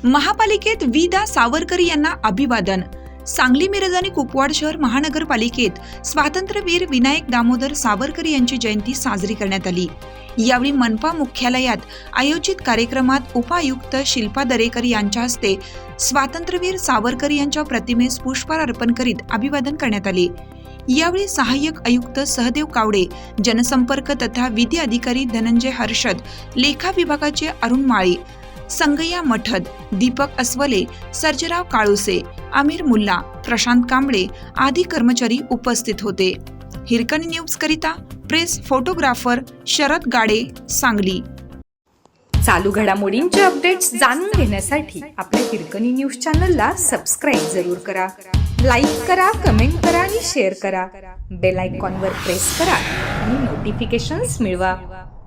महापालिकेत विदा सावरकरी यांना अभिवादन। सांगली, मिरज आणि कुपवाड शहर महानगरपालिकेत स्वातंत्र्यवीर विनायक दामोदर सावरकर यांची जयंती साजरी करण्यात आली। यावेळी मनपा मुख्यालयात आयोजित कार्यक्रमात उपायुक्त शिल्पा दरेकर यांच्या हस्ते स्वातंत्र्यवीर सावरकर यांच्या प्रतिमेस पुष्पहार अर्पण करीत अभिवादन करण्यात आले। यावेळी सहाय्यक आयुक्त सहदेव कावडे, जनसंपर्क तथा विधी अधिकारी धनंजय हर्षद, लेखा विभागाचे अरुण माळी, संगय्या मठद, दीपक अस्वले, सर्जेराव काळुसे, आमिर मुल्ला, प्रशांत कांबळे आदी कर्मचारी उपस्थित होते। हिरकणी न्यूज करिता प्रेस फोटोग्राफर शरद गाडे, सांगली। चालू घडामोडींचे अपडेट्स जाणून घेण्यासाठी आपल्या हिरकणी न्यूज चॅनलला सबस्क्राईब जरूर करा, लाईक करा, कमेंट करा आणि शेअर करा। बेल आयकॉनवर प्रेस करा आणि नोटिफिकेशन्स मिळवा।